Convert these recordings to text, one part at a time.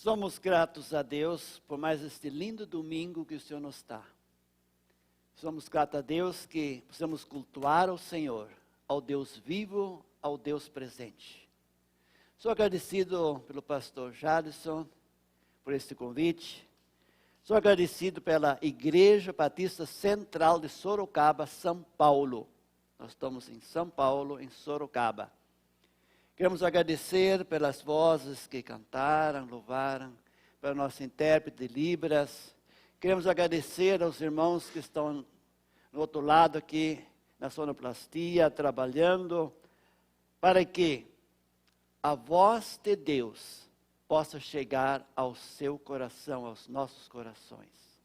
Somos gratos a Deus por mais este lindo domingo que o Senhor nos dá. Somos gratos a Deus que possamos cultuar ao Senhor, ao Deus vivo, ao Deus presente. Sou agradecido pelo pastor Jadson por este convite. Sou agradecido pela Igreja Batista Central de Sorocaba, São Paulo. Nós estamos em São Paulo, em Sorocaba. Queremos agradecer pelas vozes que cantaram, louvaram, pelo nosso intérprete de Libras. Queremos agradecer aos irmãos que estão no outro lado aqui, na sonoplastia, trabalhando, para que a voz de Deus possa chegar ao seu coração, aos nossos corações.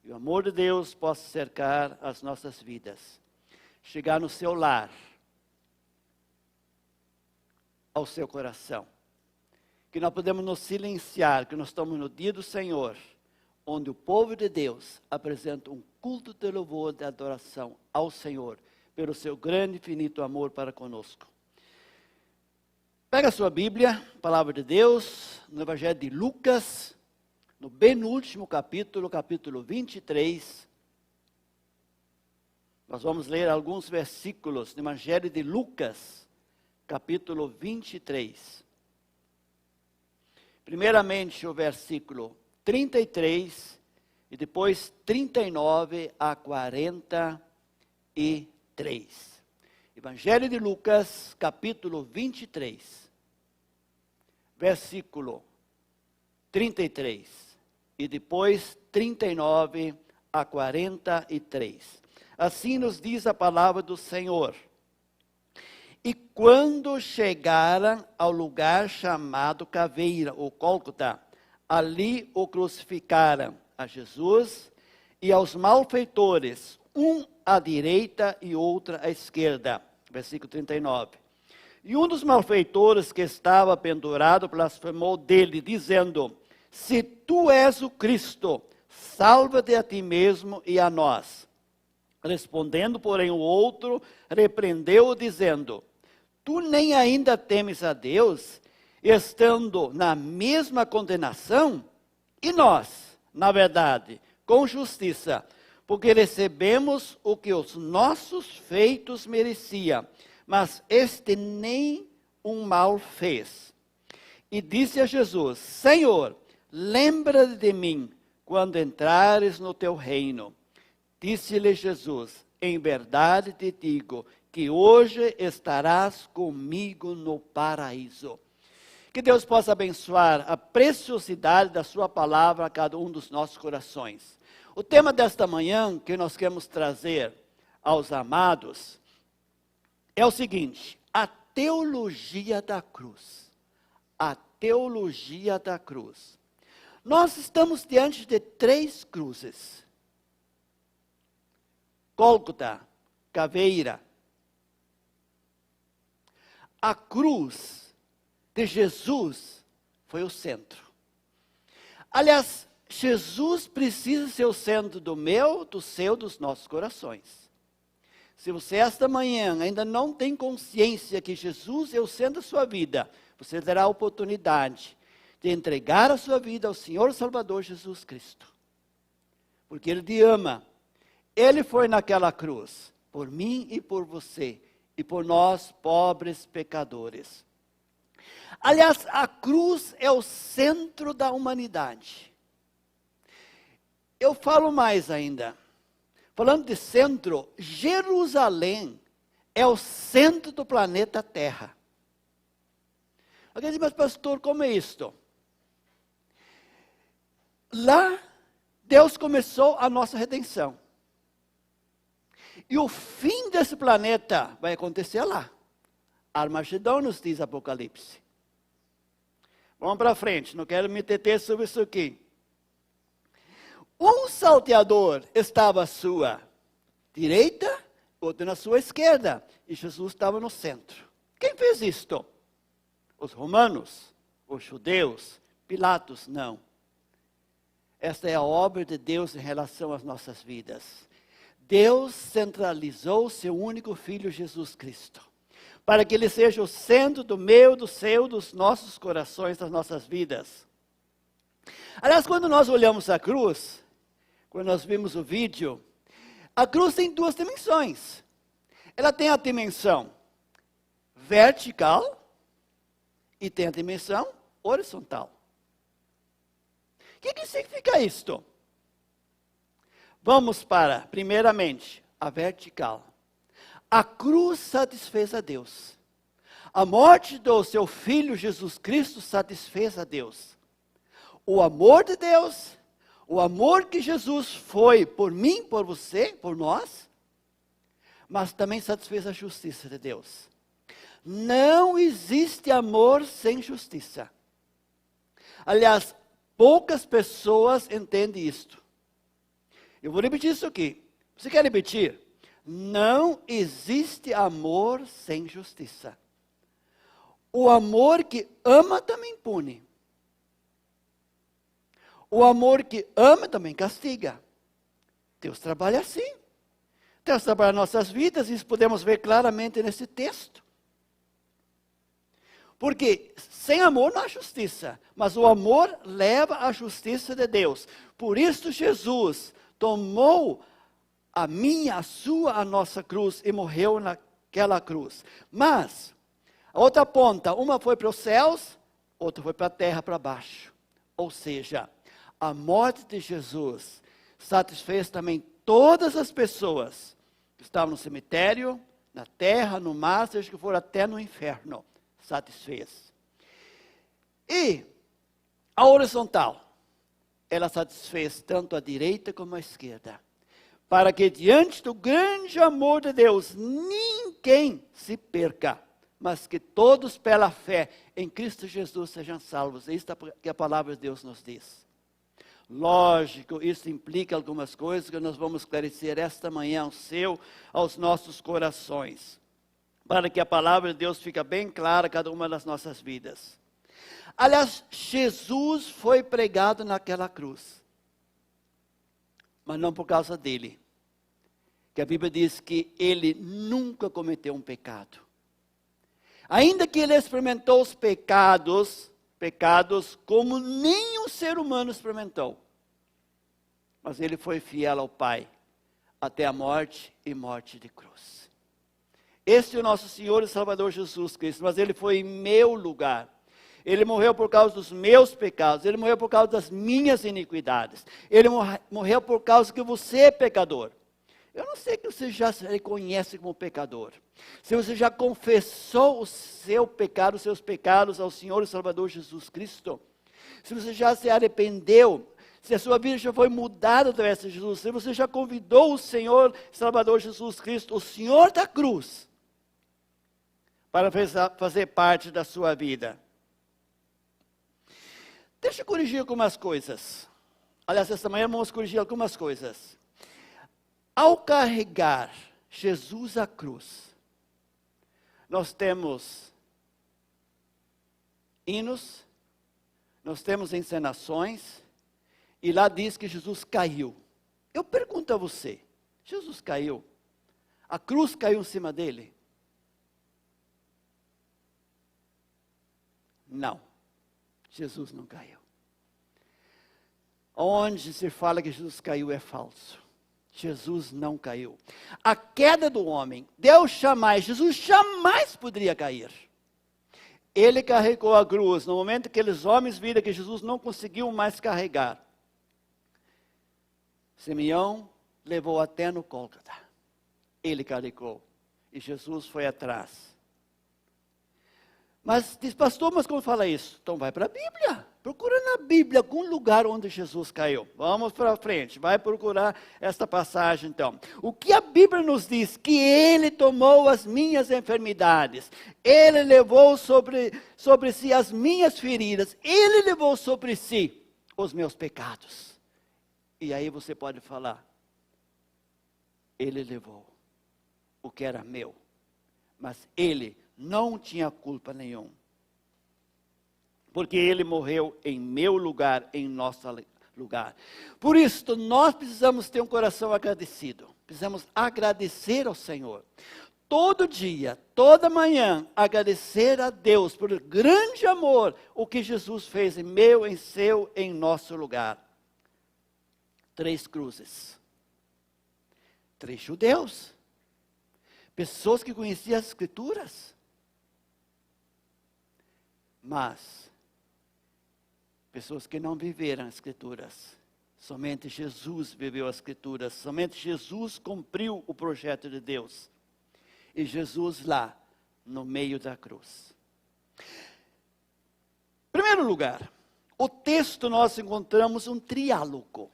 E o amor de Deus possa cercar as nossas vidas. Chegar no seu lar, ao seu coração. Que nós podemos nos silenciar, que nós estamos no dia do Senhor, onde o povo de Deus apresenta um culto de louvor, de adoração ao Senhor, pelo seu grande e infinito amor para conosco. Pega a sua Bíblia, Palavra de Deus, no Evangelho de Lucas, no penúltimo capítulo, capítulo 23. Nós vamos ler alguns versículos do Evangelho de Lucas, capítulo 23. Primeiramente o versículo 33 e depois 39 a 43. Evangelho de Lucas, capítulo 23, versículo 33 e depois 39 a 43. Assim nos diz a palavra do Senhor. E quando chegaram ao lugar chamado Caveira, ou Gólgota, ali o crucificaram a Jesus e aos malfeitores, um à direita e outro à esquerda. Versículo 39. E um dos malfeitores que estava pendurado blasfemou dele, dizendo: se tu és o Cristo, salva-te a ti mesmo e a nós. Respondendo, porém, o outro repreendeu-o, dizendo: tu nem ainda temes a Deus, estando na mesma condenação? E nós, na verdade, com justiça, porque recebemos o que os nossos feitos merecia, mas este nem um mal fez. E disse a Jesus: Senhor, lembra-te de mim quando entrares no teu reino. Disse-lhe Jesus: em verdade te digo, que hoje estarás comigo no paraíso. Que Deus possa abençoar a preciosidade da sua palavra a cada um dos nossos corações. O tema desta manhã que nós queremos trazer aos amados é o seguinte: a teologia da cruz. A teologia da cruz. Nós estamos diante de 3 cruzes. Gólgota, Caveira. A cruz de Jesus foi o centro. Aliás, Jesus precisa ser o centro do meu, do seu, dos nossos corações. Se você esta manhã ainda não tem consciência que Jesus é o centro da sua vida, você terá a oportunidade de entregar a sua vida ao Senhor Salvador Jesus Cristo. Porque Ele te ama. Ele foi naquela cruz, por mim e por você, e por nós, pobres pecadores. Aliás, a cruz é o centro da humanidade. Eu falo mais ainda. Falando de centro, Jerusalém é o centro do planeta Terra. Alguém diz: mas pastor, como é isto? Lá, Deus começou a nossa redenção. E o fim desse planeta vai acontecer lá. Armagedon nos diz Apocalipse. Vamos para frente, não quero me deter sobre isso aqui. Um salteador estava à sua direita, outro na sua esquerda. E Jesus estava no centro. Quem fez isto? Os romanos? Os judeus? Pilatos? Não. Esta é a obra de Deus em relação às nossas vidas. Deus centralizou seu único Filho, Jesus Cristo, para que Ele seja o centro do meu, do seu, dos nossos corações, das nossas vidas. Aliás, quando nós olhamos a cruz, quando nós vimos o vídeo, a cruz tem duas dimensões. Ela tem a dimensão vertical e tem a dimensão horizontal. O que significa isto? Vamos para, primeiramente, a vertical. A cruz satisfez a Deus. A morte do seu Filho Jesus Cristo satisfez a Deus. O amor de Deus, o amor que Jesus foi por mim, por você, por nós, mas também satisfez a justiça de Deus. Não existe amor sem justiça. Aliás, poucas pessoas entendem isto. Eu vou repetir isso aqui. Você quer repetir? Não existe amor sem justiça. O amor que ama também pune. O amor que ama também castiga. Deus trabalha assim. Deus trabalha nossas vidas, e isso podemos ver claramente nesse texto. Porque sem amor não há justiça, mas o amor leva à justiça de Deus. Por isso Jesus tomou a minha, a sua, a nossa cruz e morreu naquela cruz. Mas, a outra ponta, uma foi para os céus, outra foi para a terra, para baixo. Ou seja, a morte de Jesus satisfez também todas as pessoas que estavam no cemitério, na terra, no mar, seja que for até no inferno. Satisfez. E a horizontal, ela satisfez tanto a direita como a esquerda, para que diante do grande amor de Deus, ninguém se perca, mas que todos pela fé em Cristo Jesus sejam salvos. É isso que a palavra de Deus nos diz. Lógico, isso implica algumas coisas que nós vamos esclarecer esta manhã aos nossos corações, para que a palavra de Deus fique bem clara a cada uma das nossas vidas. Aliás, Jesus foi pregado naquela cruz, mas não por causa dele, que a Bíblia diz que ele nunca cometeu um pecado. Ainda que ele experimentou os pecados como nenhum ser humano experimentou, mas ele foi fiel ao Pai, até a morte e morte de cruz. Este é o nosso Senhor e Salvador Jesus Cristo, mas ele foi em meu lugar. Ele morreu por causa dos meus pecados, ele morreu por causa das minhas iniquidades. Ele morreu por causa que você é pecador. Eu não sei que você já se reconhece como pecador. Se você já confessou o seu pecado, os seus pecados ao Senhor e Salvador Jesus Cristo. Se você já se arrependeu, se a sua vida já foi mudada através de Jesus, se você já convidou o Senhor e Salvador Jesus Cristo, o Senhor da cruz, para fazer parte da sua vida. Deixa eu corrigir algumas coisas. Aliás, esta manhã vamos corrigir algumas coisas. Ao carregar Jesus à cruz, nós temos hinos, nós temos encenações, e lá diz que Jesus caiu. Eu pergunto a você, Jesus caiu? A cruz caiu em cima dele? Não, Jesus não caiu. Onde se fala que Jesus caiu é falso. Jesus não caiu. A queda do homem, Jesus jamais poderia cair. Ele carregou a cruz, no momento que aqueles homens viram que Jesus não conseguiu mais carregar. Simeão levou até no Gólgota. Ele carregou, e Jesus foi atrás. Mas diz, pastor, mas como fala isso? Então vai para a Bíblia. Procura na Bíblia algum lugar onde Jesus caiu. Vamos para frente, vai procurar esta passagem então. O que a Bíblia nos diz? Que Ele tomou as minhas enfermidades. Ele levou sobre si as minhas feridas. Ele levou sobre si os meus pecados. E aí você pode falar, Ele levou o que era meu. Mas Ele não tinha culpa nenhuma. Porque Ele morreu em meu lugar, em nosso lugar. Por isso, nós precisamos ter um coração agradecido. Precisamos agradecer ao Senhor. todo dia, toda manhã, agradecer a Deus por grande amor, o que Jesus fez em meu, em seu, em nosso lugar. 3 cruzes. 3 judeus. Pessoas que conheciam as Escrituras. Mas, pessoas que não viveram as Escrituras. Somente Jesus viveu as Escrituras. Somente Jesus cumpriu o projeto de Deus. E Jesus lá, no meio da cruz. Em primeiro lugar, o texto nós encontramos um triálogo.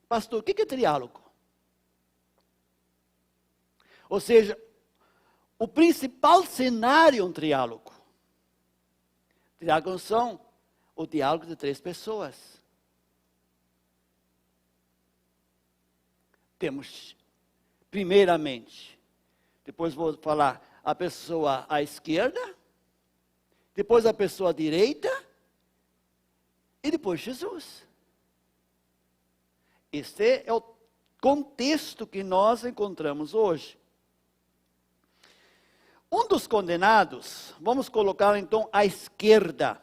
Pastor, o que é triálogo? Ou seja, o principal cenário é um triálogo. Triálogos são o diálogo de 3 pessoas. Temos, primeiramente, depois vou falar a pessoa à esquerda, depois a pessoa à direita, e depois Jesus. Este é o contexto que nós encontramos hoje. Um dos condenados, vamos colocar então à esquerda,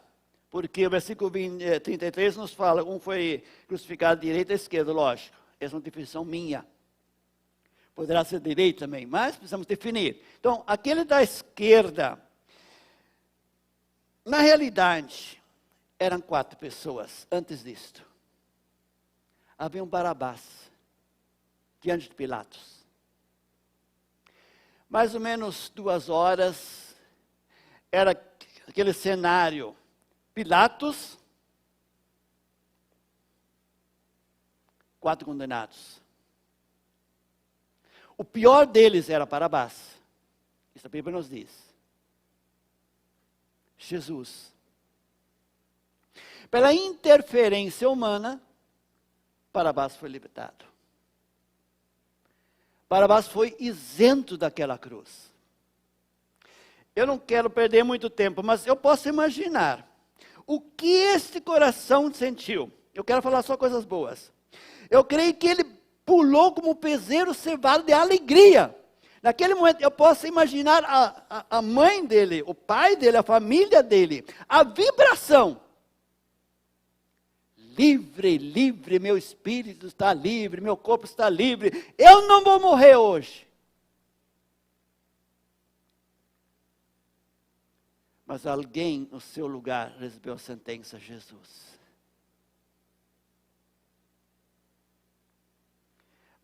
porque o versículo 33 nos fala, um foi crucificado à direita e à esquerda, lógico. Essa é uma definição minha. Poderá ser direito também, mas precisamos definir. Então, aquele da esquerda, na realidade, eram 4 pessoas antes disto. Havia um Barabás, diante de Pilatos. Mais ou menos 2 horas, era aquele cenário. Pilatos, 4 condenados. O pior deles era Barabás. Isso a Bíblia nos diz. Jesus. Pela interferência humana, Barabás foi libertado. Barabás foi isento daquela cruz. Eu não quero perder muito tempo, mas eu posso imaginar o que este coração sentiu. Eu quero falar só coisas boas. Eu creio que ele pulou como um peseiro cevado de alegria. Naquele momento, eu posso imaginar a mãe dele, o pai dele, a família dele, a vibração. Livre, livre, meu espírito está livre, meu corpo está livre, eu não vou morrer hoje. Mas alguém no seu lugar recebeu a sentença, Jesus.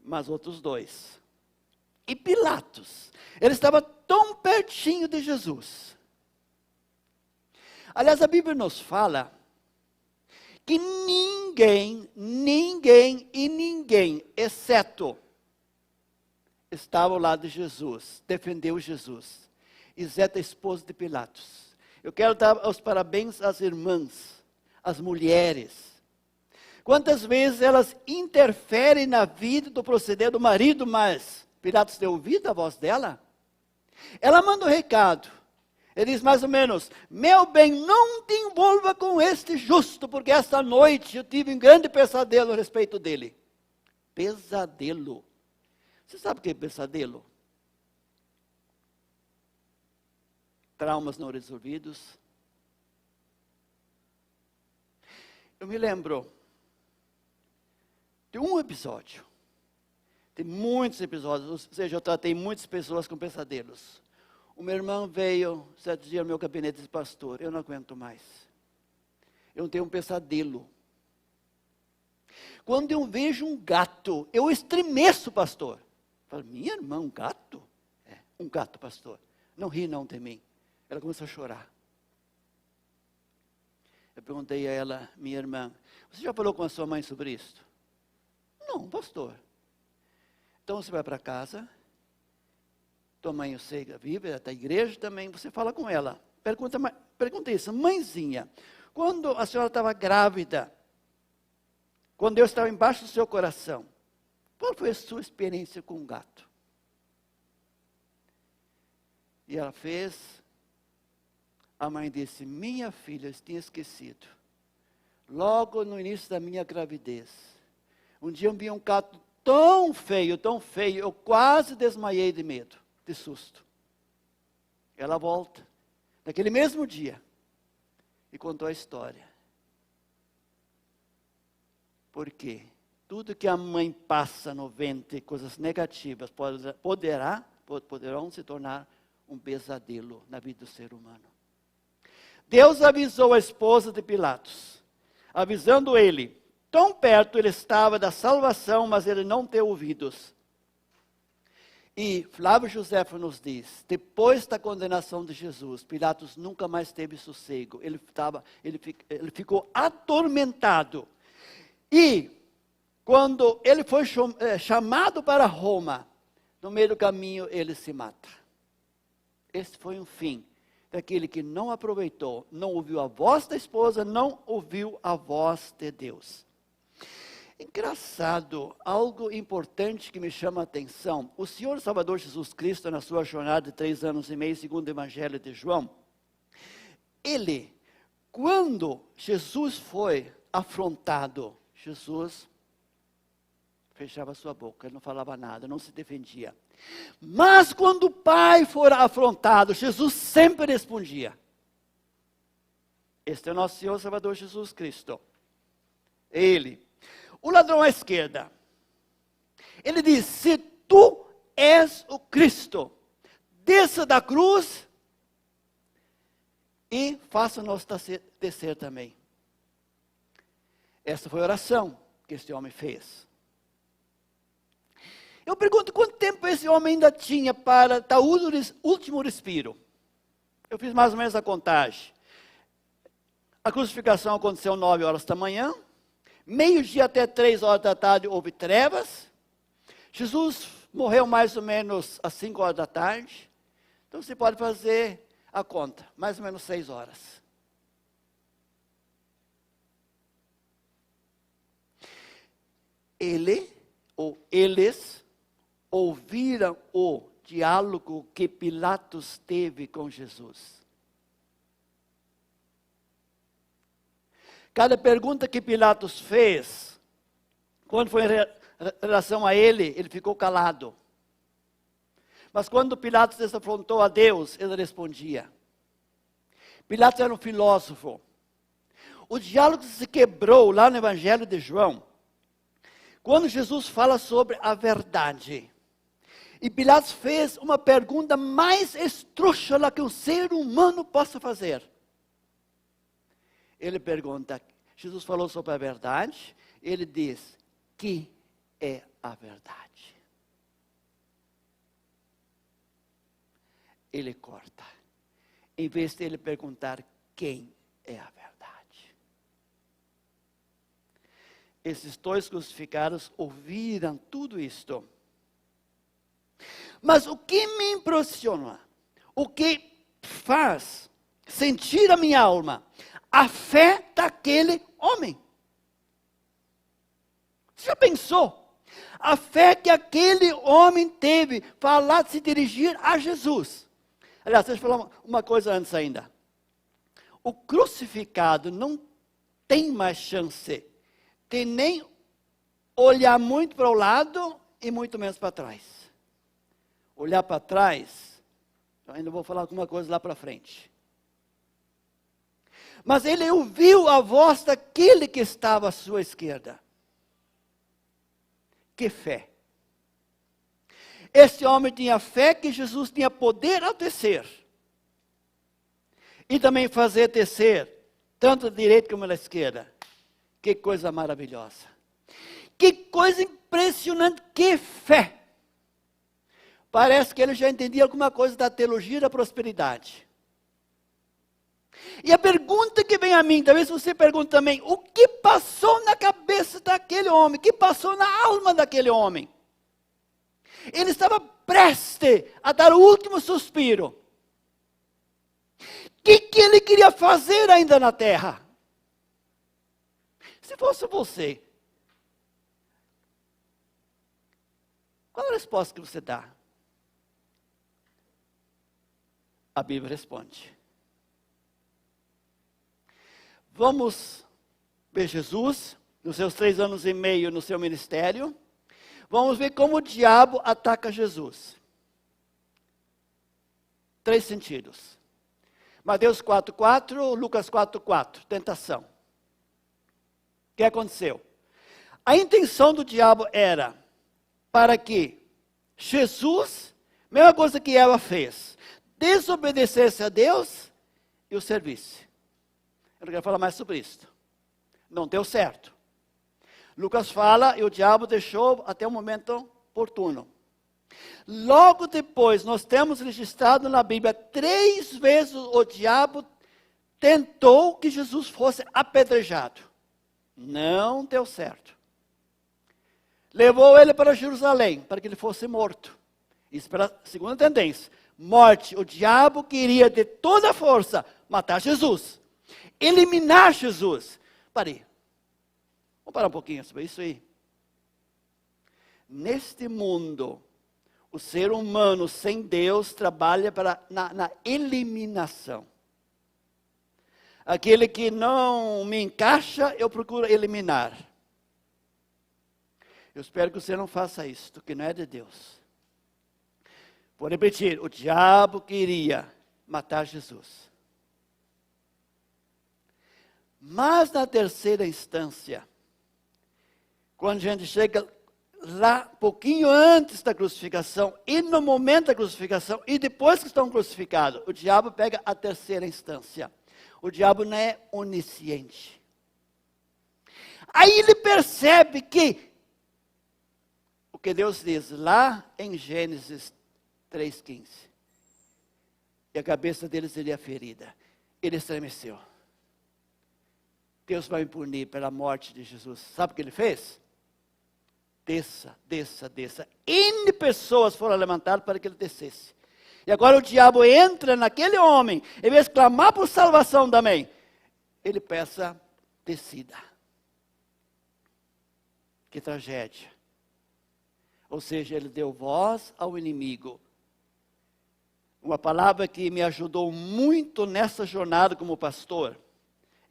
Mas outros 2. E Pilatos, ele estava tão pertinho de Jesus. Aliás, a Bíblia nos fala que ninguém, exceto, estava ao lado de Jesus, defendeu Jesus, exceto a esposa de Pilatos. Eu quero dar os parabéns às irmãs, às mulheres. Quantas vezes elas interferem na vida do proceder do marido, mas Pilatos deu ouvido à voz dela? Ela manda um recado. Ele diz mais ou menos, meu bem, não te envolva com este justo, porque esta noite eu tive um grande pesadelo a respeito dele. Pesadelo. Você sabe o que é pesadelo? Traumas não resolvidos. Eu me lembro de um episódio. Tem muitos episódios, ou seja, eu tratei muitas pessoas com pesadelos. Uma irmã veio, certo dia, no meu gabinete e disse, pastor, eu não aguento mais. Eu tenho um pesadelo. Quando eu vejo um gato, eu estremeço, pastor. Eu falo, minha irmã, um gato? É, um gato, pastor. Não ri não de mim. Ela começou a chorar. Eu perguntei a ela, minha irmã, você já falou com a sua mãe sobre isso? Não, pastor. Então você vai para casa, tua mãe eu sei, vive, até a igreja também, você fala com ela. Pergunta isso, mãezinha, quando a senhora estava grávida, quando Deus estava embaixo do seu coração, qual foi a sua experiência com um gato? E ela fez, a mãe disse, minha filha, eu tinha esquecido. Logo no início da minha gravidez, um dia eu vi um gato tão feio, eu quase desmaiei de medo. de susto. Ela volta, naquele mesmo dia, e contou a história. Por quê? Tudo que a mãe passa no ventre, coisas negativas, poderão se tornar um pesadelo na vida do ser humano. Deus avisou a esposa de Pilatos, avisando ele. Tão perto ele estava da salvação, mas ele não teve ouvidos. E Flávio Josefo nos diz, depois da condenação de Jesus, Pilatos nunca mais teve sossego. Ele ficou atormentado. E quando ele foi chamado para Roma, no meio do caminho ele se mata. Esse foi um fim daquele que não aproveitou, não ouviu a voz da esposa, não ouviu a voz de Deus. Engraçado, algo importante que me chama a atenção, o Senhor Salvador Jesus Cristo, na sua jornada de 3 anos e meio, segundo o Evangelho de João, quando Jesus foi afrontado, Jesus fechava sua boca, ele não falava nada, não se defendia. Mas quando o Pai for afrontado, Jesus sempre respondia. Este é o nosso Senhor Salvador Jesus Cristo. Ele, o ladrão à esquerda, ele diz, se tu és o Cristo, desça da cruz e faça-nos descer também. Essa foi a oração que este homem fez. Eu pergunto, quanto tempo esse homem ainda tinha para dar o último respiro? Eu fiz mais ou menos a contagem. A crucificação aconteceu 9 horas da manhã. Meio-dia até 3 horas da tarde houve trevas. Jesus morreu mais ou menos às 5 horas da tarde. Então você pode fazer a conta, mais ou menos 6 horas. Ele, ou eles, ouviram o diálogo que Pilatos teve com Jesus. Cada pergunta que Pilatos fez, quando foi em relação a ele ficou calado. Mas quando Pilatos desafrontou a Deus, ele respondia. Pilatos era um filósofo. O diálogo se quebrou lá no Evangelho de João, quando Jesus fala sobre a verdade. E Pilatos fez uma pergunta mais esdrúxula que um ser humano possa fazer. Ele pergunta, Jesus falou sobre a verdade, ele diz, que é a verdade? Ele corta. Em vez de ele perguntar, quem é a verdade? Esses 2 crucificados ouviram tudo isto. Mas o que me impressiona, o que faz sentir a minha alma, a fé daquele homem. Você já pensou? A fé que aquele homem teve para se dirigir a Jesus. Aliás, deixa eu falar uma coisa antes ainda. O crucificado não tem mais chance de nem olhar muito para o lado e muito menos para trás. Olhar para trás, eu ainda vou falar alguma coisa lá para frente. Mas ele ouviu a voz daquele que estava à sua esquerda. Que fé! Este homem tinha fé que Jesus tinha poder ao descer. E também fazer descer, tanto a direita como a esquerda. Que coisa maravilhosa. Que coisa impressionante, que fé! Parece que ele já entendia alguma coisa da teologia da prosperidade. E a pergunta que vem a mim, talvez você pergunte também, o que passou na cabeça daquele homem? O que passou na alma daquele homem? Ele estava prestes a dar o último suspiro. O que ele queria fazer ainda na terra? Se fosse você, qual a resposta que você dá? A Bíblia responde. Vamos ver Jesus, nos seus 3 anos e meio no seu ministério. Vamos ver como o diabo ataca Jesus. três sentidos. Mateus 4:4, Lucas 4:4, tentação. O que aconteceu? A intenção do diabo era para que Jesus, mesma coisa que Eva fez, desobedecesse a Deus e o servisse. Eu não quero falar mais sobre isso. Não deu certo. Lucas fala, e o diabo deixou até o momento oportuno. Logo depois, nós temos registrado na Bíblia, 3 vezes o diabo tentou que Jesus fosse apedrejado. Não deu certo. Levou ele para Jerusalém, para que ele fosse morto. Isso pela segunda tendência. Morte. O diabo queria de toda a força matar Jesus. Eliminar Jesus. Parei. Vamos parar um pouquinho sobre isso aí. Neste mundo, o ser humano sem Deus trabalha na eliminação. Aquele que não me encaixa, eu procuro eliminar. Eu espero que você não faça isso, que não é de Deus. Vou repetir, o diabo queria matar Jesus. Mas na terceira instância, quando a gente chega lá, pouquinho antes da crucificação, e no momento da crucificação, e depois que estão crucificados, o diabo pega a terceira instância. O diabo não é onisciente. Aí ele percebe que, o que Deus diz lá em Gênesis 3:15, e a cabeça dele seria ferida. Ele estremeceu. Deus vai me punir pela morte de Jesus. Sabe o que ele fez? Desça, desça, desça. N pessoas foram levantadas para que ele descesse. E agora o diabo entra naquele homem, em vez de clamar por salvação também, ele peça descida. Que tragédia. Ou seja, ele deu voz ao inimigo. Uma palavra que me ajudou muito nessa jornada como pastor.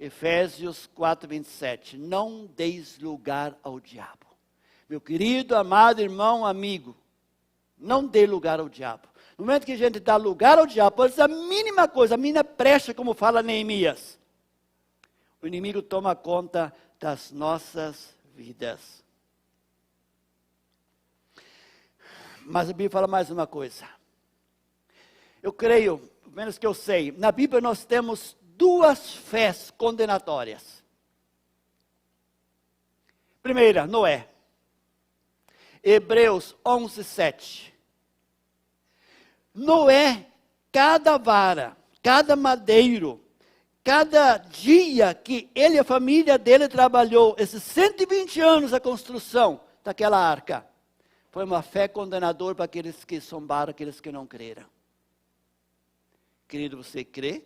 Efésios 4:27. Não deis lugar ao diabo. Meu querido, amado irmão, amigo, não dê lugar ao diabo. No momento que a gente dá lugar ao diabo, pode ser a mínima coisa, a mínima brecha, como fala Neemias. O inimigo toma conta das nossas vidas. Mas a Bíblia fala mais uma coisa. Eu creio, pelo menos que eu sei, na Bíblia nós temos 2 fés condenatórias. Primeira, Noé. Hebreus 11:7. Noé, cada vara, cada madeiro, cada dia que ele e a família dele trabalhou, esses 120 anos a construção daquela arca, foi uma fé condenadora para aqueles que zombaram, aqueles que não creram. Querido, você crê?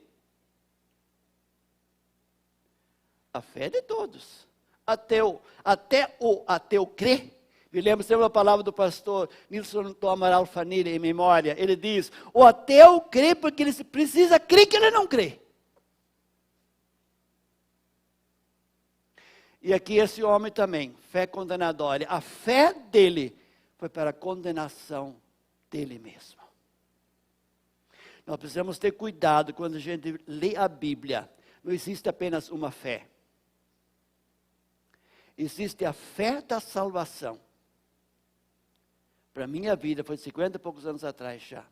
A fé é de todos. Até o ateu crê. Me lembro sempre a palavra do pastor Nilson Amaral Fanini, em memória. Ele diz, o ateu crê porque ele precisa crer que ele não crê. E aqui esse homem também, fé condenatória. A fé dele foi para a condenação dele mesmo. Nós precisamos ter cuidado quando a gente lê a Bíblia. Não existe apenas uma fé. Existe a fé da salvação. Para a minha vida, foi 50 e poucos anos atrás já.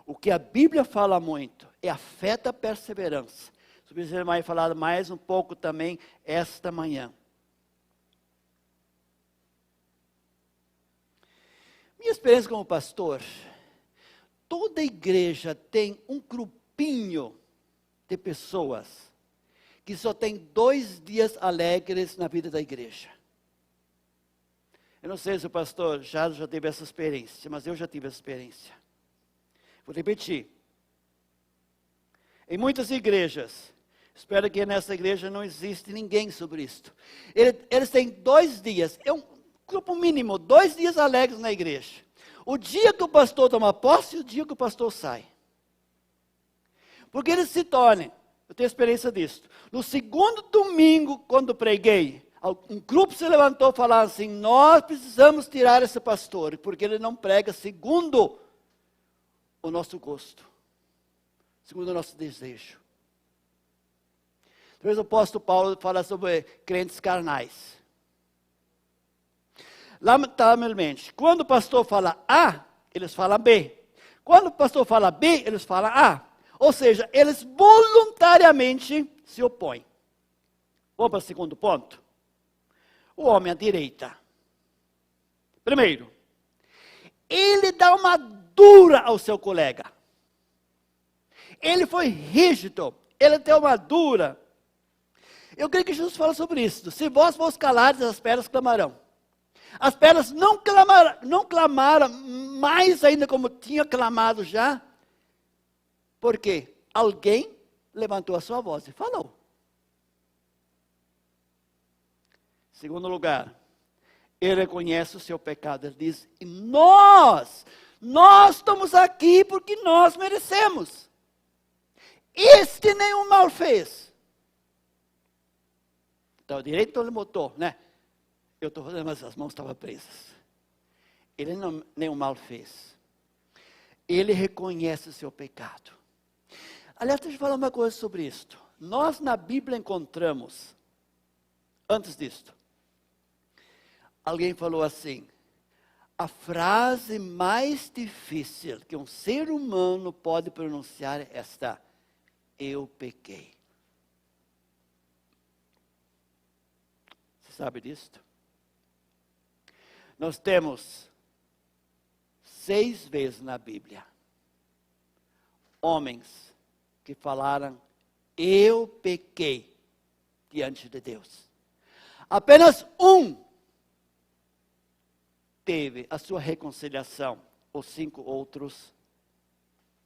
O que a Bíblia fala muito é a fé da perseverança. Sobre isso ele vai falar mais um pouco também esta manhã. Minha experiência como pastor, toda igreja tem um grupinho de pessoas que só tem 2 dias alegres na vida da igreja. Eu não sei se o pastor já teve essa experiência, mas eu já tive essa experiência. Vou repetir. Em muitas igrejas, espero que nessa igreja não existe ninguém sobre isso. Eles têm 2 dias, é um grupo mínimo, 2 dias alegres na igreja. O dia que o pastor toma posse e o dia que o pastor sai. Porque eles se tornam, eu tenho experiência disso. No segundo domingo, quando preguei, um grupo se levantou e falou assim, nós precisamos tirar esse pastor, porque ele não prega segundo o nosso gosto, segundo o nosso desejo. Talvez o apóstolo Paulo fala sobre crentes carnais. Lamentavelmente, quando o pastor fala A, eles falam B. Quando o pastor fala B, eles falam A. Ou seja, eles voluntariamente se opõem. Vamos para o segundo ponto. O homem à direita. Primeiro, ele dá uma dura ao seu colega. Ele foi rígido, ele deu uma dura. Eu creio que Jesus fala sobre isso. Se vós vos calares, as pedras clamarão. As pedras não clamaram mais ainda como tinha clamado já. Porque alguém levantou a sua voz e falou. Segundo lugar, ele reconhece o seu pecado. Ele diz, e nós estamos aqui porque nós merecemos. Este nenhum mal fez. Então, o direito ele botou, né? Eu estou fazendo, mas as mãos estavam presas. Ele nenhum mal fez. Ele reconhece o seu pecado. Aliás, deixa eu falar uma coisa sobre isto. Nós na Bíblia encontramos, antes disto, alguém falou assim, a frase mais difícil que um ser humano pode pronunciar é esta, eu pequei. Você sabe disto? Nós temos 6 vezes na Bíblia, homens que falaram, eu pequei diante de Deus. Apenas um teve a sua reconciliação, os 5 outros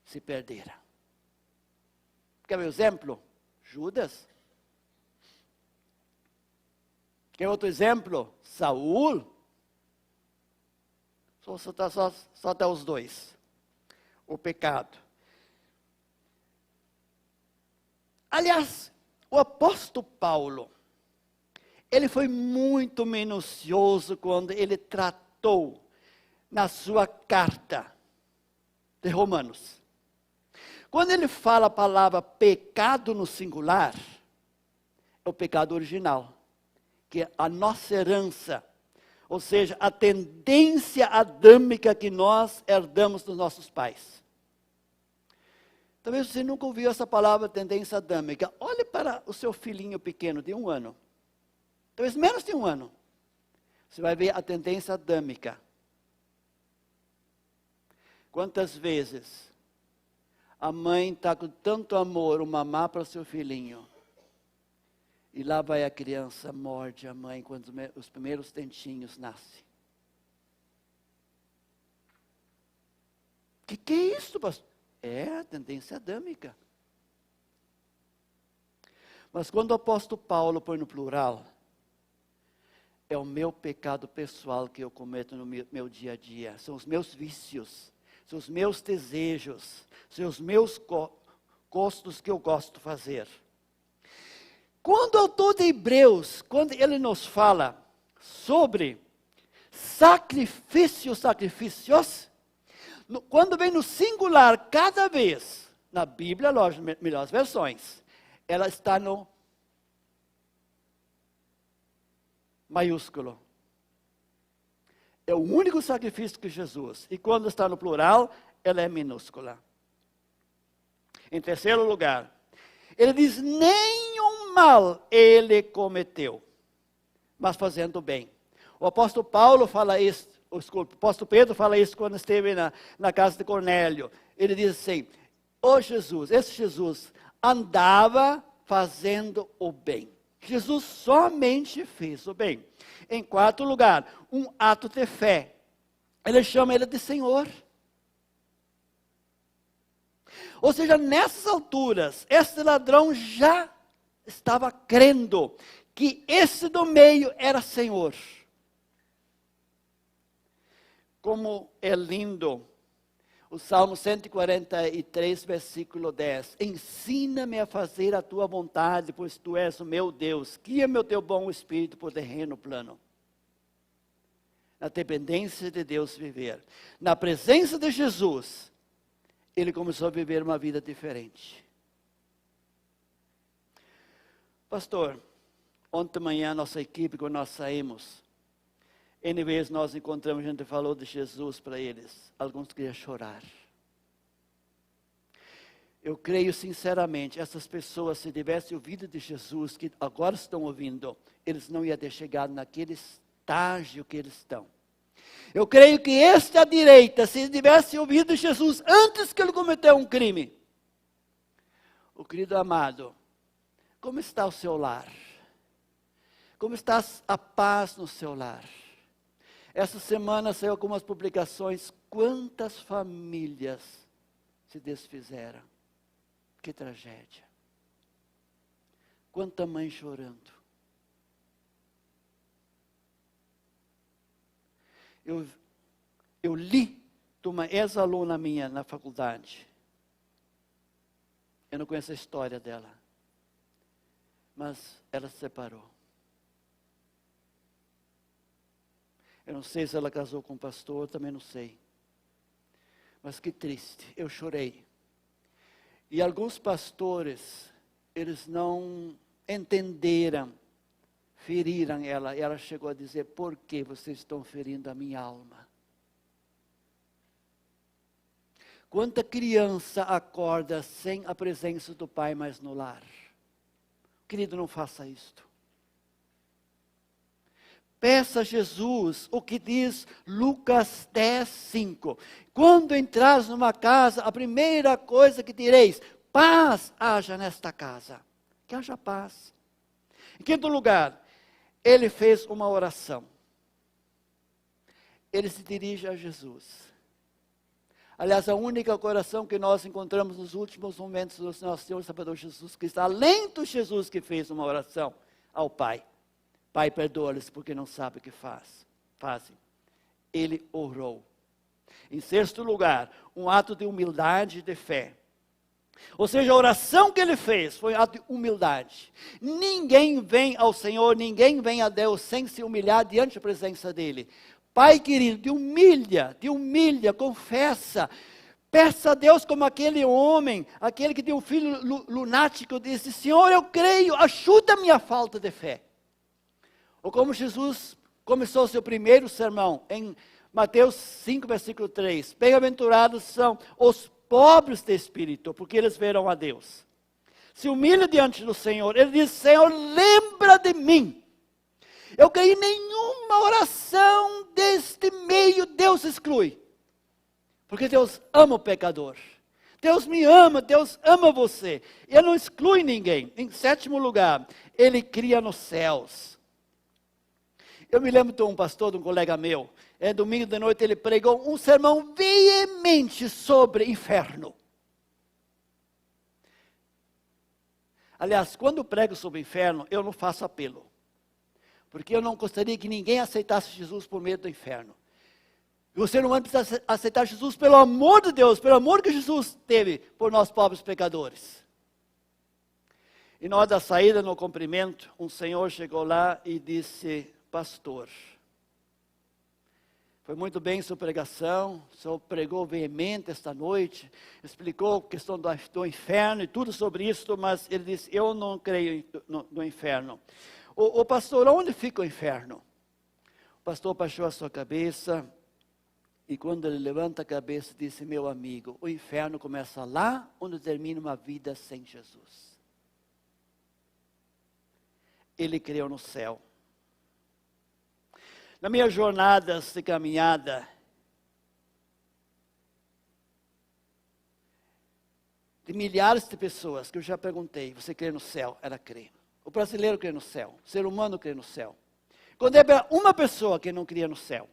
se perderam. Quer ver o exemplo? Judas. Quer outro exemplo? Saul. Só até os 2. O pecado. Aliás, o apóstolo Paulo, ele foi muito minucioso quando ele tratou na sua carta de Romanos. Quando ele fala a palavra pecado no singular, é o pecado original, que é a nossa herança, ou seja, a tendência adâmica que nós herdamos dos nossos pais. Talvez você nunca ouviu essa palavra tendência adâmica. Olhe para o seu filhinho pequeno de 1 ano. Talvez menos de 1 ano. Você vai ver a tendência adâmica. Quantas vezes a mãe está com tanto amor, o mamar para o seu filhinho. E lá vai a criança, morde a mãe quando os primeiros dentinhos nascem. Que é isso, pastor? É a tendência adâmica. Mas quando o apóstolo Paulo põe no plural, é o meu pecado pessoal que eu cometo no meu dia a dia. São os meus vícios, são os meus desejos, são os meus gostos que eu gosto de fazer. Quando o autor de Hebreus, quando ele nos fala sobre sacrifícios, quando vem no singular, cada vez, na Bíblia, lógico, melhores versões, ela está no maiúsculo. É o único sacrifício que Jesus. E quando está no plural, ela é minúscula. Em terceiro lugar, ele diz, nenhum mal ele cometeu, mas fazendo bem. O apóstolo Paulo fala isso, o apóstolo Pedro fala isso quando esteve na casa de Cornélio. Ele diz assim, esse Jesus andava fazendo o bem. Jesus somente fez o bem. Em quarto lugar, um ato de fé. Ele chama ele de Senhor. Ou seja, nessas alturas, esse ladrão já estava crendo que esse do meio era Senhor. Como é lindo o Salmo 143, versículo 10. Ensina-me a fazer a tua vontade, pois tu és o meu Deus. Guia-me o teu bom espírito por terreno plano. Na dependência de Deus viver. Na presença de Jesus, ele começou a viver uma vida diferente. Pastor, ontem de manhã, nossa equipe, quando nós saímos, N vezes nós encontramos, a gente falou de Jesus para eles. Alguns queriam chorar. Eu creio sinceramente, essas pessoas, se tivessem ouvido de Jesus, que agora estão ouvindo, eles não iam ter chegado naquele estágio que eles estão. Eu creio que esta direita, se tivesse ouvido Jesus antes que ele cometeu um crime, o querido amado, como está o seu lar? Como está a paz no seu lar? Essa semana saiu algumas publicações, quantas famílias se desfizeram. Que tragédia. Quanta mãe chorando. Eu li de uma ex-aluna minha na faculdade. Eu não conheço a história dela. Mas ela se separou. Eu não sei se ela casou com um pastor, também não sei. Mas que triste, eu chorei. E alguns pastores, eles não entenderam, feriram ela. E ela chegou a dizer, por que vocês estão ferindo a minha alma? Quanta criança acorda sem a presença do pai mais no lar? Querido, não faça isto. Peça a Jesus o que diz Lucas 10, 5. Quando entrares numa casa, a primeira coisa que direis, paz haja nesta casa. Que haja paz. Em quinto lugar, ele fez uma oração. Ele se dirige a Jesus. Aliás, a única oração que nós encontramos nos últimos momentos do nosso Senhor e Salvador Jesus Cristo, além do Jesus que fez uma oração ao Pai. Pai, perdoa-lhes porque não sabem o que fazem. Ele orou. Em sexto lugar, um ato de humildade e de fé. Ou seja, a oração que ele fez foi um ato de humildade. Ninguém vem ao Senhor, ninguém vem a Deus sem se humilhar diante da presença dEle. Pai querido, te humilha, confessa. Peça a Deus como aquele homem, aquele que tem um filho lunático, disse, Senhor, eu creio, ajuda a minha falta de fé. Ou como Jesus começou seu primeiro sermão, em Mateus 5, versículo 3. Bem-aventurados são os pobres de espírito, porque eles verão a Deus. Se humilha diante do Senhor. Ele diz, Senhor, lembra de mim. Eu creio em nenhuma oração deste meio Deus exclui. Porque Deus ama o pecador. Deus me ama, Deus ama você. Ele não exclui ninguém. Em sétimo lugar, Ele cria nos céus. Eu me lembro de um pastor, de um colega meu, domingo de noite ele pregou um sermão veemente sobre inferno. Aliás, quando eu prego sobre inferno, eu não faço apelo. Porque eu não gostaria que ninguém aceitasse Jesus por medo do inferno. E o ser humano precisa aceitar Jesus pelo amor de Deus, pelo amor que Jesus teve por nós pobres pecadores. E na hora da saída, no cumprimento, um senhor chegou lá e disse, pastor, foi muito bem sua pregação, o senhor pregou veemente esta noite, explicou a questão do inferno e tudo sobre isso, mas ele disse, eu não creio no inferno. O pastor, onde fica o inferno? O pastor baixou a sua cabeça, e quando ele levanta a cabeça, disse, meu amigo, o inferno começa lá, onde termina uma vida sem Jesus. Ele creu no céu. Na minha jornada de caminhada, de milhares de pessoas que eu já perguntei, você crê no céu? Ela crê. O brasileiro crê no céu, o ser humano crê no céu. Quando é uma pessoa que não cria no céu.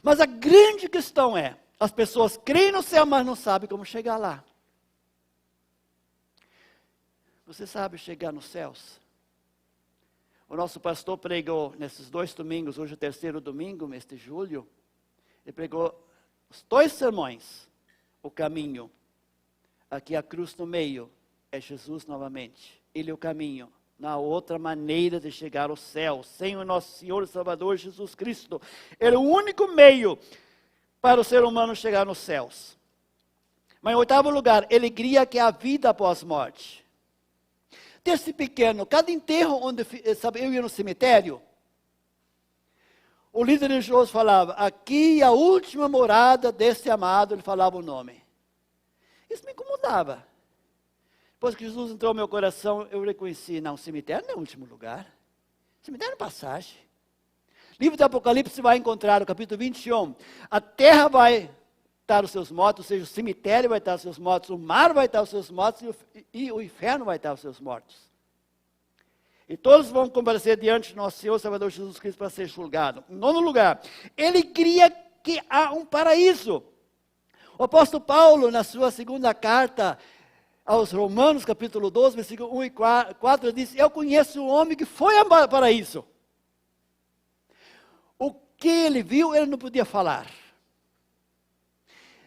Mas a grande questão é, as pessoas creem no céu, mas não sabem como chegar lá. Você sabe chegar nos céus? O nosso pastor pregou nesses 2 domingos, hoje é o 3º domingo, mês de julho. Ele pregou os 2 sermões, o caminho. Aqui a cruz no meio, é Jesus novamente. Ele é o caminho. Não há outra maneira de chegar ao céu, sem o nosso Senhor e Salvador Jesus Cristo. Ele é o único meio para o ser humano chegar nos céus. Mas em oitavo lugar, ele cria que há vida após morte. Desde pequeno, cada enterro onde, sabe, eu ia no cemitério, o líder religioso falava, aqui é a última morada desse amado, ele falava o nome. Isso me incomodava. Depois que Jesus entrou no meu coração, eu reconheci, não, o cemitério não é o último lugar. O cemitério é passagem. Livro do Apocalipse você vai encontrar, no capítulo 21, a terra vai estar os seus mortos, ou seja, o cemitério vai estar os seus mortos, o mar vai estar os seus mortos e o inferno vai estar os seus mortos. E todos vão comparecer diante de nosso Senhor Salvador Jesus Cristo para ser julgado. Em nono lugar, ele cria que há um paraíso. O apóstolo Paulo, na sua segunda carta aos Romanos, capítulo 12, versículo 1 e 4, diz, eu conheço um homem que foi ao paraíso. O que ele viu, ele não podia falar.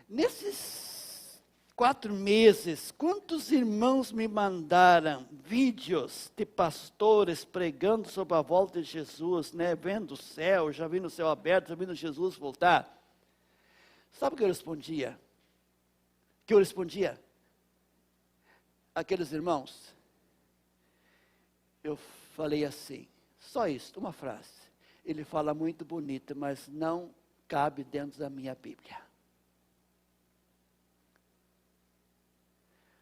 Nesses 4 meses, quantos irmãos me mandaram vídeos de pastores pregando sobre a volta de Jesus, né? Vendo o céu, já vendo o céu aberto, já vendo Jesus voltar. Sabe o que eu respondia? Aqueles irmãos, eu falei assim, só isso, uma frase. Ele fala muito bonito, mas não cabe dentro da minha Bíblia.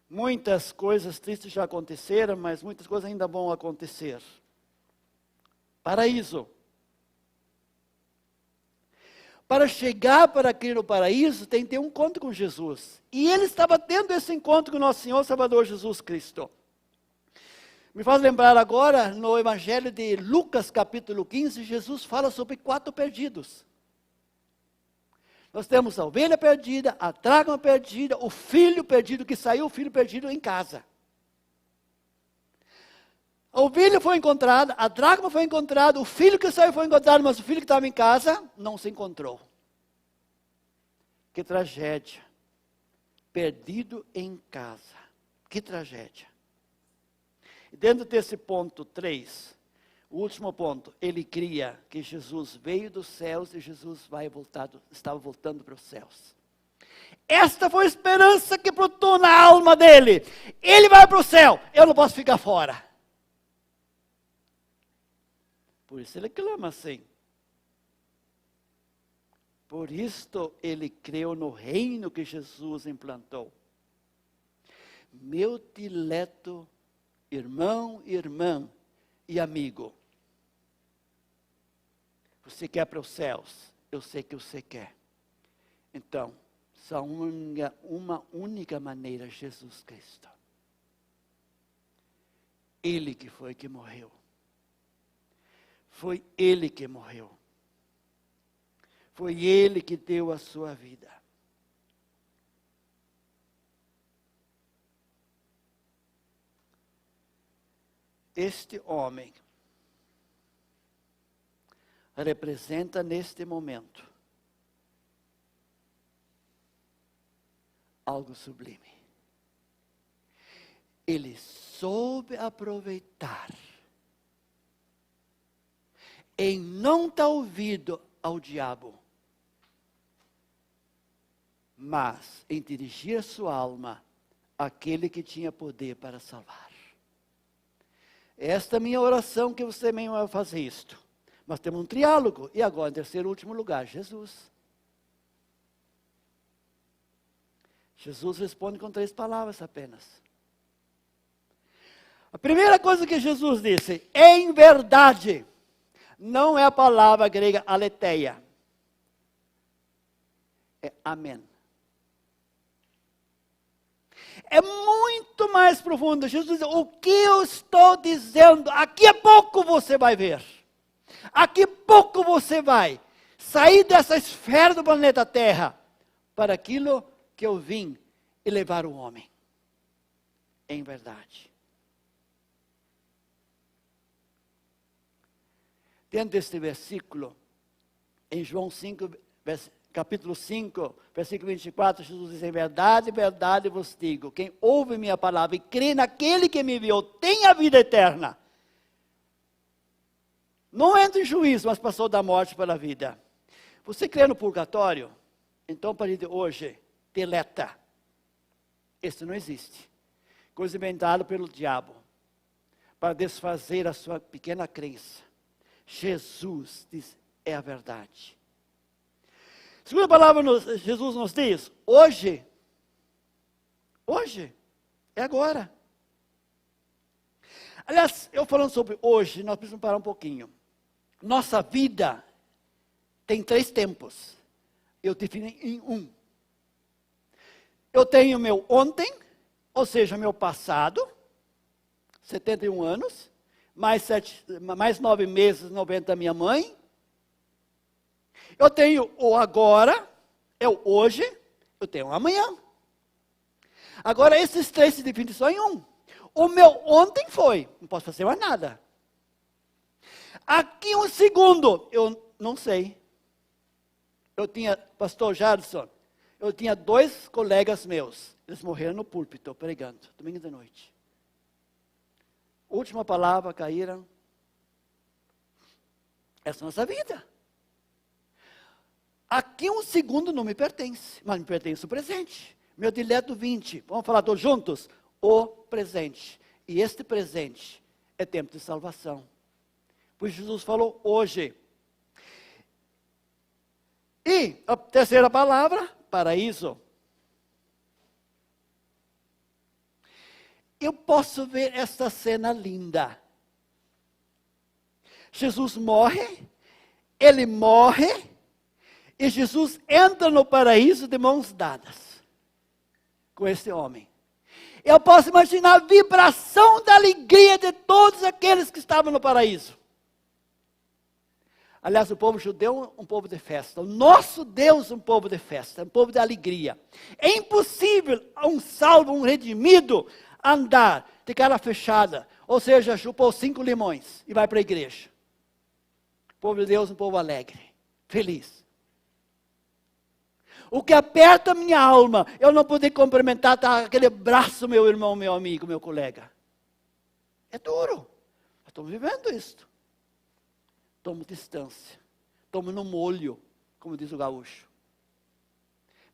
Muitas coisas tristes já aconteceram, mas muitas coisas ainda vão acontecer. Paraíso. Para chegar para aquele paraíso, tem que ter um encontro com Jesus. E ele estava tendo esse encontro com o nosso Senhor Salvador Jesus Cristo. Me faz lembrar agora, no Evangelho de Lucas, capítulo 15, Jesus fala sobre 4 perdidos. Nós temos a ovelha perdida, a dracma perdida, o filho perdido que saiu, o filho perdido em casa. A ovelha foi encontrada, a dracma foi encontrada, o filho que saiu foi encontrado, mas o filho que estava em casa não se encontrou. Que tragédia. Perdido em casa. Que tragédia. E dentro desse ponto 3, o último ponto, ele cria que Jesus veio dos céus e Jesus estava voltando para os céus. Esta foi a esperança que brotou na alma dele. Ele vai para o céu, eu não posso ficar fora. Por isso ele clama assim. Por isto ele creu no reino que Jesus implantou. Meu dileto irmão, irmã e amigo. Você quer para os céus? Eu sei que você quer. Então, só uma única maneira, Jesus Cristo. Ele que foi que morreu. Foi ele que morreu. Foi ele que deu a sua vida. Este homem representa neste momento algo sublime. Ele soube aproveitar em não dar ouvido ao diabo, mas em dirigir a sua alma àquele que tinha poder para salvar. Esta é a minha oração, que você também vai fazer isto. Nós temos um triálogo, e agora em terceiro e último lugar, Jesus. Jesus responde com 3 palavras apenas. A primeira coisa que Jesus disse, em verdade, não é a palavra grega aletheia. É amém. É muito mais profundo. Jesus diz, o que eu estou dizendo, aqui a pouco você vai ver. Aqui a pouco você vai sair dessa esfera do planeta Terra para aquilo que eu vim elevar o homem. Em verdade. Dentro deste versículo, em João 5, capítulo 5, versículo 24, Jesus diz, em verdade, verdade vos digo, quem ouve minha palavra e crê naquele que me enviou, tem a vida eterna. Não entra em juízo, mas passou da morte para a vida. Você crê no purgatório? Então, a partir de hoje, deleta. Isso não existe. Coisa inventada pelo diabo para desfazer a sua pequena crença. Jesus diz, é a verdade. Segunda palavra, Jesus nos diz, hoje, é agora. Aliás, eu falando sobre hoje, nós precisamos parar um pouquinho. Nossa vida tem 3 tempos. Eu defini em um. Eu tenho meu ontem, ou seja, meu passado, 71 anos, mais 9 meses, 90 da minha mãe. Eu tenho o agora, é o hoje, eu tenho o amanhã. Agora, esses 3 se definem só em um. O meu ontem foi, não posso fazer mais nada. Aqui um segundo, eu não sei. Eu tinha, pastor Jadson, eu tinha 2 colegas meus, eles morreram no púlpito, pregando, domingo de noite. Última palavra, caíram. Essa é a nossa vida. Aqui um segundo não me pertence, mas me pertence o presente. Meu dileto 20, vamos falar todos juntos? O presente. E este presente é tempo de salvação. Pois Jesus falou hoje. E a terceira palavra, paraíso. Eu posso ver esta cena linda. Jesus morre, ele morre, e Jesus entra no paraíso de mãos dadas com esse homem. Eu posso imaginar a vibração da alegria de todos aqueles que estavam no paraíso. Aliás, o povo judeu é um povo de festa. O nosso Deus é um povo de festa, um povo de alegria. É impossível um salvo, um redimido, andar de cara fechada. Ou seja, chupou 5 limões e vai para a igreja. O povo de Deus é um povo alegre, feliz. O que aperta a minha alma, eu não poder cumprimentar, tá, aquele braço, meu irmão, meu amigo, meu colega. É duro. Estamos vivendo isto. Tomo distância. Tomo no molho, como diz o gaúcho.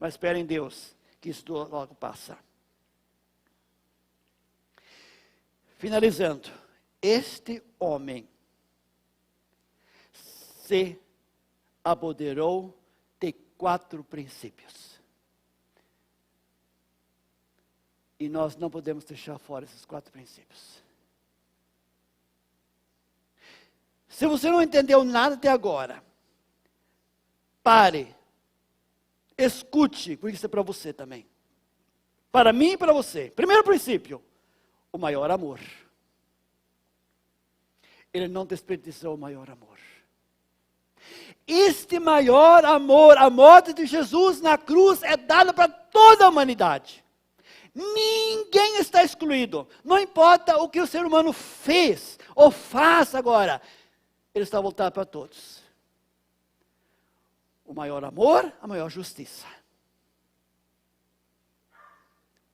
Mas espere em Deus, que isso logo passa. Finalizando. Este homem se apoderou de 4 princípios. E nós não podemos deixar fora esses 4 princípios. Se você não entendeu nada até agora, pare, escute, porque isso é para você também. Para mim e para você. Primeiro princípio, o maior amor. Ele não desperdiçou o maior amor. Este maior amor, a morte de Jesus na cruz, é dada para toda a humanidade. Ninguém está excluído. Não importa o que o ser humano fez ou faz agora. Ele está voltado para todos. O maior amor, a maior justiça.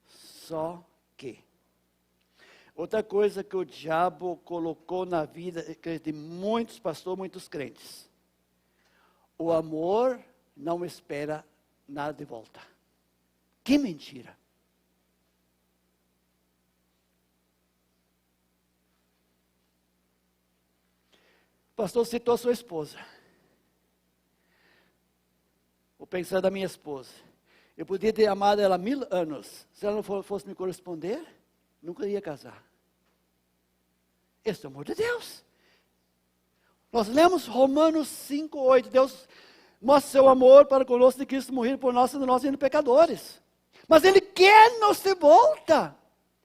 Só que outra coisa que o diabo colocou na vida de muitos pastores, muitos crentes. O amor não espera nada de volta. Que mentira. O pastor citou a sua esposa. Vou pensar da minha esposa. Eu podia ter amado ela 1000 anos. Se ela não fosse me corresponder, nunca ia casar. Esse é o amor de Deus. Nós lemos Romanos 5:8. Deus mostra seu amor para conosco de Cristo morrer por nós, sendo nós ainda pecadores. Mas Ele quer nos de volta,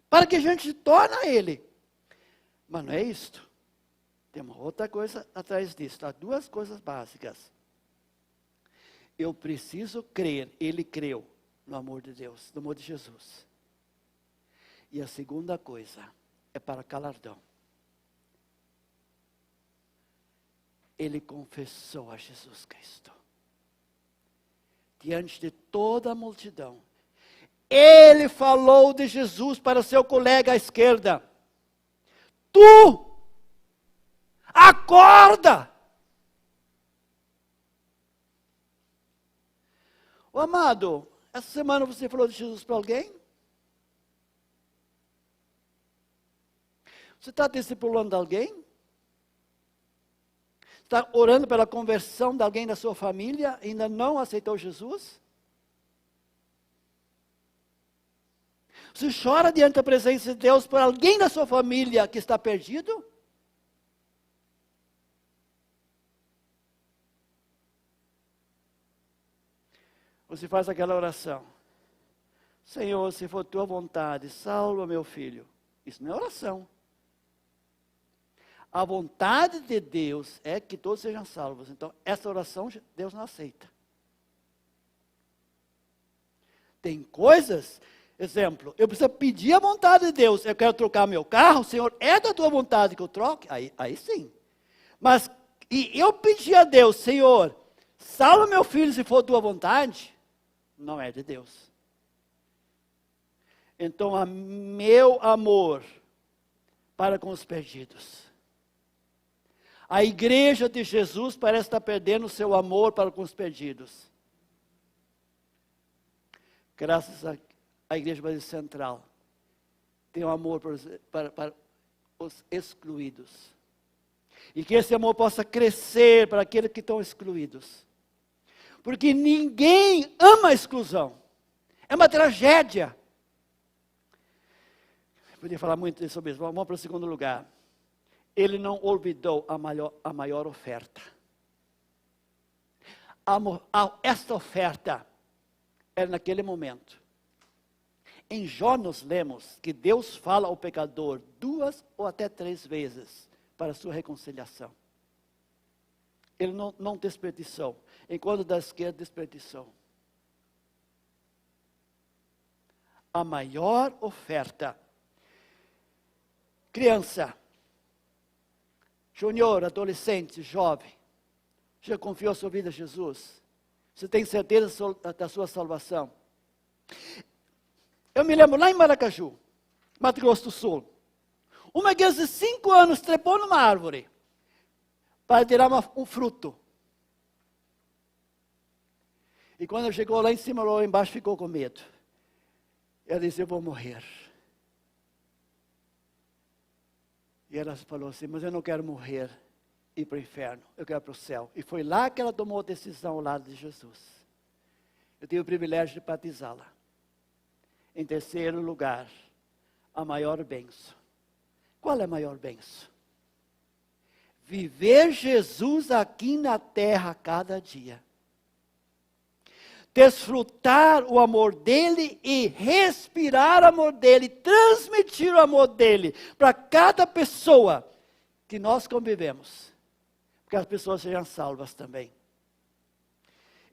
para que a gente se torne a Ele. Mas não é isto. Tem uma outra coisa atrás disso. Há 2 coisas básicas. Eu preciso crer, ele creu no amor de Deus, no amor de Jesus. E a segunda coisa é para galardão. Ele confessou a Jesus Cristo. Diante de toda a multidão. Ele falou de Jesus para o seu colega à esquerda. Tu, acorda! Ô amado, essa semana você falou de Jesus para alguém? Você está discipulando alguém? Está orando pela conversão de alguém da sua família e ainda não aceitou Jesus? Você chora diante da presença de Deus por alguém da sua família que está perdido? Você faz aquela oração: Senhor, se for tua vontade, salva meu filho. Isso não é oração. A vontade de Deus é que todos sejam salvos. Então, essa oração Deus não aceita. Tem coisas, exemplo, eu preciso pedir a vontade de Deus. Eu quero trocar meu carro, Senhor, é da tua vontade que eu troque? Aí sim. Mas, e eu pedi a Deus, Senhor, salva meu filho se for tua vontade, não é de Deus. Então, meu amor para com os perdidos. A igreja de Jesus parece estar perdendo o seu amor para com os perdidos. Graças à Igreja Batista Central, tem um amor para os excluídos. E que esse amor possa crescer para aqueles que estão excluídos. Porque ninguém ama a exclusão. É uma tragédia. Eu podia falar muito sobre isso. Vamos para o segundo lugar. Ele não olvidou a maior oferta. Esta oferta era naquele momento. Em Jó nós lemos que Deus fala ao pecador 2 ou até 3 vezes para a sua reconciliação. Ele não desperdiçou, enquanto da esquerda desperdiçou. A maior oferta. Criança, júnior, adolescente, jovem, já confiou a sua vida a Jesus? Você tem certeza da sua salvação? Eu me lembro lá em Maracaju, Mato Grosso do Sul, uma criança de 5 anos trepou numa árvore para tirar um fruto. E quando chegou lá em cima, lá embaixo, ficou com medo. Ela disse: eu vou morrer. E ela falou assim: mas eu não quero morrer e ir para o inferno, eu quero ir para o céu. E foi lá que ela tomou a decisão ao lado de Jesus. Eu tive o privilégio de batizá-la. Em terceiro lugar, a maior bênção. Qual é a maior bênção? Viver Jesus aqui na terra cada dia. Desfrutar o amor dele e respirar o amor dele, transmitir o amor dele para cada pessoa que nós convivemos. Que as pessoas sejam salvas também.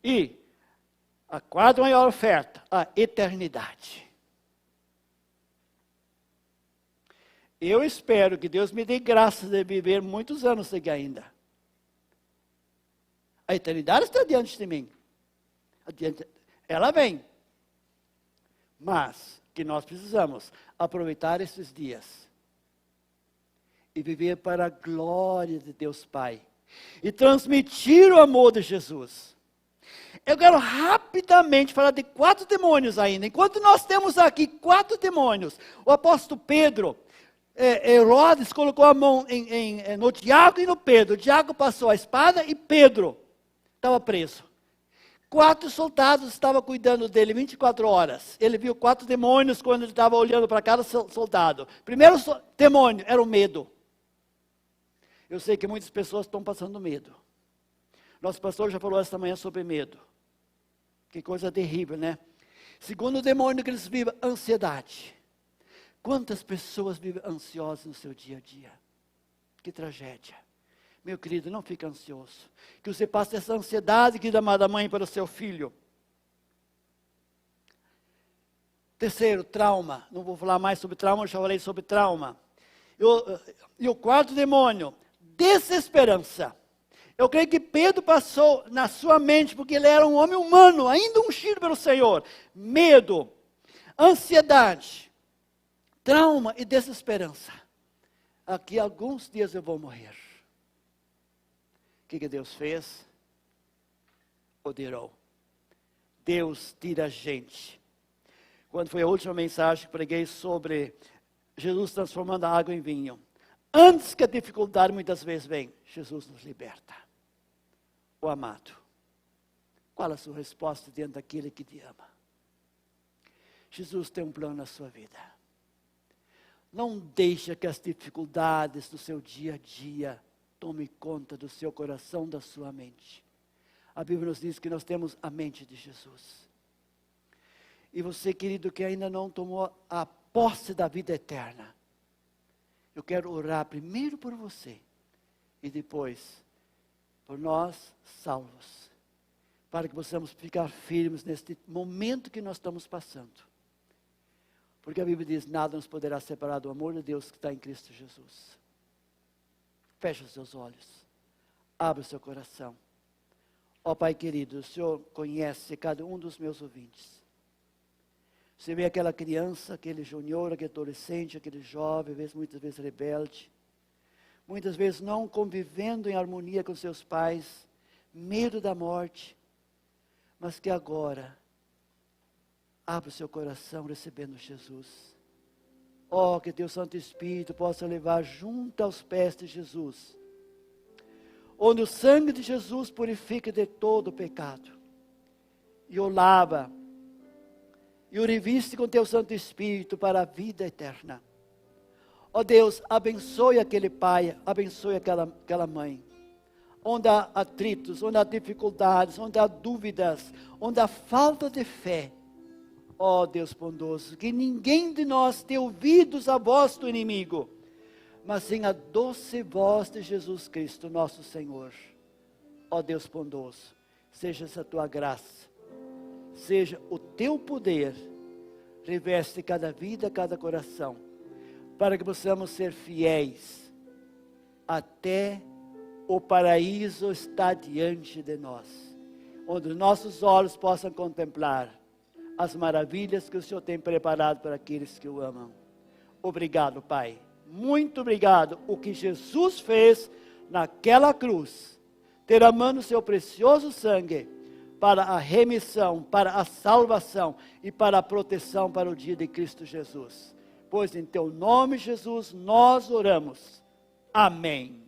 E a quarta maior oferta, a eternidade. Eu espero que Deus me dê graça de viver muitos anos aqui ainda. A eternidade está diante de mim. Ela vem. Mas que nós precisamos aproveitar esses dias e viver para a glória de Deus Pai. E transmitir o amor de Jesus. Eu quero rapidamente falar de 4 demônios ainda. Enquanto nós temos aqui 4 demônios, o apóstolo Pedro, Herodes colocou a mão no Tiago e no Pedro. O Tiago passou a espada e Pedro estava preso. 4 soldados estavam cuidando dele 24 horas. Ele viu 4 demônios quando ele estava olhando para cada soldado. Primeiro demônio era o medo. Eu sei que muitas pessoas estão passando medo. Nosso pastor já falou esta manhã sobre medo. Que coisa terrível, né? Segundo demônio que eles vivem, ansiedade. Quantas pessoas vivem ansiosas no seu dia a dia? Que tragédia. Meu querido, não fique ansioso. Que você passe essa ansiedade, querida amada mãe, para o seu filho. Terceiro, trauma. Não vou falar mais sobre trauma, eu já falei sobre trauma. E o 4º demônio, desesperança. Eu creio que Pedro passou na sua mente, porque ele era um homem humano, ainda ungido pelo Senhor. Medo, ansiedade, trauma e desesperança. Aqui alguns dias eu vou morrer. O que Deus fez? Poderou. Deus tira a gente. Quando foi a última mensagem que preguei sobre Jesus transformando a água em vinho. Antes que a dificuldade muitas vezes vem, Jesus nos liberta. O amado, qual a sua resposta diante daquele que te ama? Jesus tem um plano na sua vida. Não deixe que as dificuldades do seu dia a dia tome conta do seu coração, da sua mente. A Bíblia nos diz que nós temos a mente de Jesus. E você, querido, que ainda não tomou a posse da vida eterna, eu quero orar primeiro por você e depois por nós salvos, para que possamos ficar firmes neste momento que nós estamos passando. Porque a Bíblia diz, nada nos poderá separar do amor de Deus que está em Cristo Jesus. Feche os seus olhos, abra o seu coração. Ó Pai querido, o Senhor conhece cada um dos meus ouvintes. Você vê aquela criança, aquele junior, aquele adolescente, aquele jovem, muitas vezes rebelde, muitas vezes não convivendo em harmonia com seus pais, medo da morte, mas que agora abra o seu coração recebendo Jesus. Oh, que teu Santo Espírito possa levar junto aos pés de Jesus, onde o sangue de Jesus purifica de todo o pecado, e o lava, e o reviste com teu Santo Espírito para a vida eterna. Ó Deus, abençoe aquele pai, abençoe aquela mãe, onde há atritos, onde há dificuldades, onde há dúvidas, onde há falta de fé. Ó Deus bondoso, que ninguém de nós dê ouvidos à voz do inimigo, mas sim a doce voz de Jesus Cristo, nosso Senhor. Ó Deus bondoso, seja essa tua graça, seja o teu poder, reveste cada vida, cada coração, para que possamos ser fiéis, até o paraíso está diante de nós, onde os nossos olhos possam contemplar as maravilhas que o Senhor tem preparado para aqueles que o amam. Obrigado, Pai. Muito obrigado. O que Jesus fez naquela cruz, derramando o seu precioso sangue para a remissão, para a salvação e para a proteção para o dia de Cristo Jesus. Pois em teu nome, Jesus, nós oramos. Amém.